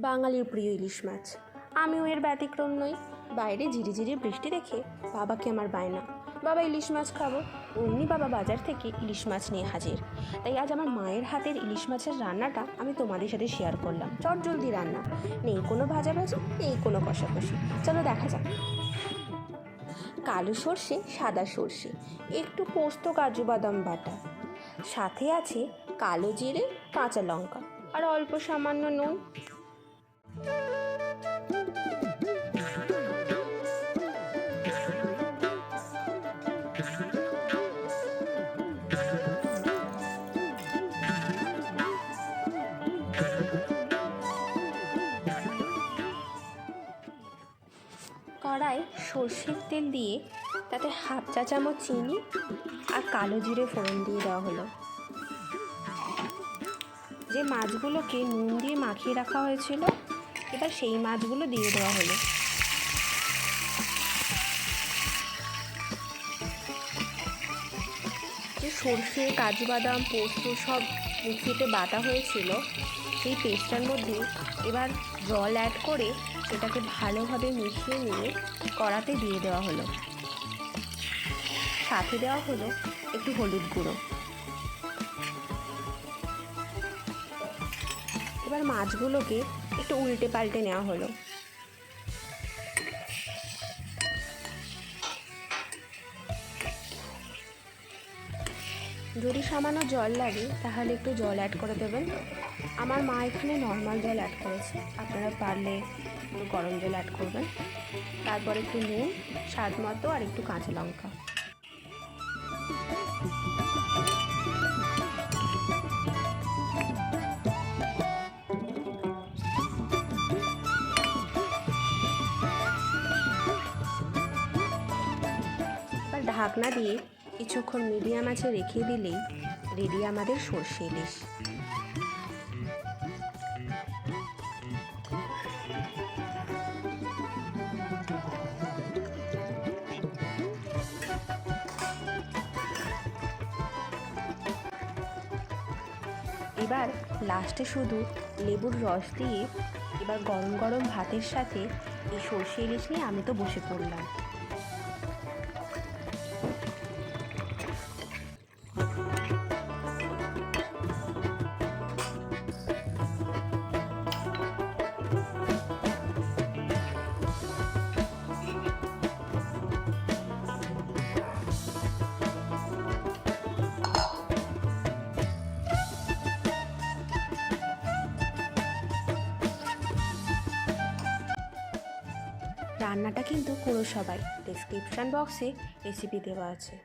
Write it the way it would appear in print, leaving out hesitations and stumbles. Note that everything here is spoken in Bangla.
বাঙালির প্রিয় ইলিশ মাছ। আমিও এর ব্যতিক্রম নই। বাইরে ঝিরিঝিরি বৃষ্টি দেখে বাবাকে আমার বায়না, বাবা ইলিশ মাছ খাবো। অমনি বাবা বাজার থেকে ইলিশ মাছ নিয়ে হাজির। তাই আজ আমার মায়ের হাতের ইলিশ মাছের রান্নাটা আমি তোমাদের সাথে শেয়ার করলাম। চটজলদি রান্না, নেই কোনো ভাজাভাজি, নেই কোনো কষাকষি। চলো দেখা যাক। কালো সর্ষে, সাদা সর্ষে, একটু পোস্ত, কাজু বাদাম বাটা, সাথে আছে কালো জিরে, কাঁচা লঙ্কা আর অল্প সামান্য নুন। কড়াই সর্ষের তেল দিয়ে তাতে হাফ চা চামচ চিনি আর কালো জিরে ফোড়ন দিয়ে দেওয়া হলো। যে মাছগুলোকে নুন দিয়ে মাখিয়ে রাখা হয়েছিল, এবার সেই মাছগুলো দিয়ে দেওয়া হলো। যে সর্ষে, কাজু বাদাম, পোস্ত সব মিক্সিতে বাটা হয়েছিল, সেই পেস্টটার মধ্যে এবার জল অ্যাড করে সেটাকে ভালোভাবে মিশিয়ে নিয়ে কড়াতে দিয়ে দেওয়া হলো। সাথে দেওয়া হলো একটু হলুদ গুঁড়ো। এবার মাছগুলোকে একটু উল্টে পাল্টে নেওয়া হলো। যদি সামান্য জল লাগে তাহলে একটু জল অ্যাড করে দেবেন। আমার মা এখানে নর্মাল জল অ্যাড করেছে, আপনারা পারলে একটু গরম জল অ্যাড করবেন। তারপর একটু নুন স্বাদ মতো আর একটু কাঁচা লঙ্কা। এবার ঢাকনা দিয়ে কিছুক্ষণ মিডিয়াম আঁচে রেখে দিলেই রেডি আমাদের সর্ষে ইলিশ। এবার লাস্টে শুধু লেবুর রস দিয়ে এবার গরম গরম ভাতের সাথে এই সর্ষে ইলিশ নিয়ে আমি তো বসে পড়লাম। রান্নাটা কিন্তু করো সবাই, ডেসক্রিপশন বক্সে রেসিপি দেওয়া আছে।